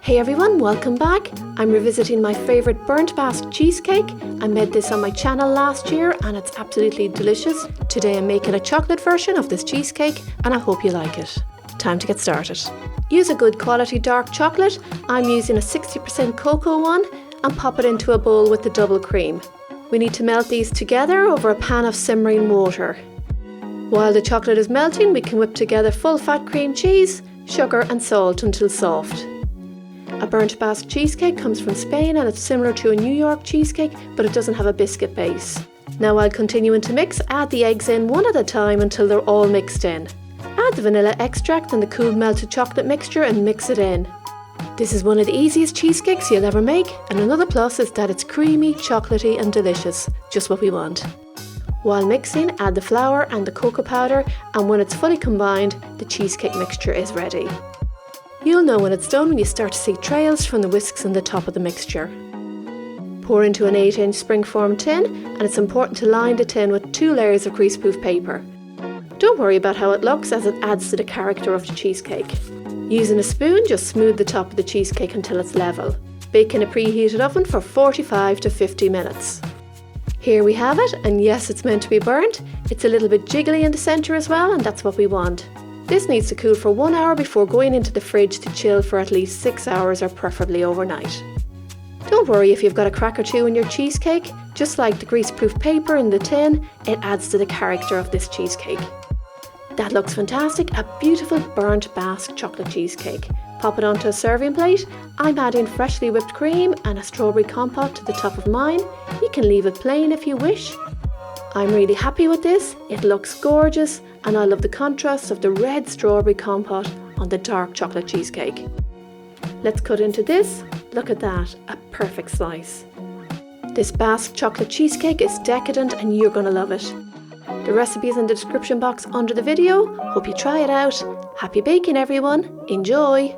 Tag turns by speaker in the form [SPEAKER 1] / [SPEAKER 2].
[SPEAKER 1] Hey everyone, welcome back. I'm revisiting my favourite burnt Basque cheesecake. I made this on my channel last year and it's absolutely delicious. Today I'm making a chocolate version of this cheesecake and I hope you like it. Time to get started. Use a good quality dark chocolate. I'm using a 60% cocoa one and pop it into a bowl with the double cream. We need to melt these together over a pan of simmering water. While the chocolate is melting, we can whip together full fat cream cheese, sugar and salt until soft. A burnt Basque cheesecake comes from Spain and it's similar to a New York cheesecake, but it doesn't have a biscuit base. Now while continuing to mix, add the eggs in one at a time until they're all mixed in. Add the vanilla extract and the cool melted chocolate mixture and mix it in. This is one of the easiest cheesecakes you'll ever make, and another plus is that it's creamy, chocolatey and delicious, just what we want. While mixing, add the flour and the cocoa powder, and when it's fully combined, the cheesecake mixture is ready. You'll know when it's done when you start to see trails from the whisks on the top of the mixture. Pour into an 8-inch springform tin, and it's important to line the tin with 2 layers of greaseproof paper. Don't worry about how it looks, as it adds to the character of the cheesecake. Using a spoon, just smooth the top of the cheesecake until it's level. Bake in a preheated oven for 45 to 50 minutes. Here we have it, and yes, it's meant to be burnt. It's a little bit jiggly in the centre as well, and that's what we want. This needs to cool for 1 hour before going into the fridge to chill for at least 6 hours or preferably overnight. Don't worry if you've got a crack or two in your cheesecake. Just like the greaseproof paper in the tin, it adds to the character of this cheesecake. That looks fantastic, a beautiful burnt Basque chocolate cheesecake. Pop it onto a serving plate. I'm adding freshly whipped cream and a strawberry compote to the top of mine. You can leave it plain if you wish. I'm really happy with this. It looks gorgeous and I love the contrast of the red strawberry compote on the dark chocolate cheesecake. Let's cut into this. Look at that, a perfect slice. This Basque chocolate cheesecake is decadent and you're going to love it. The recipe is in the description box under the video. Hope you try it out. Happy baking everyone. Enjoy!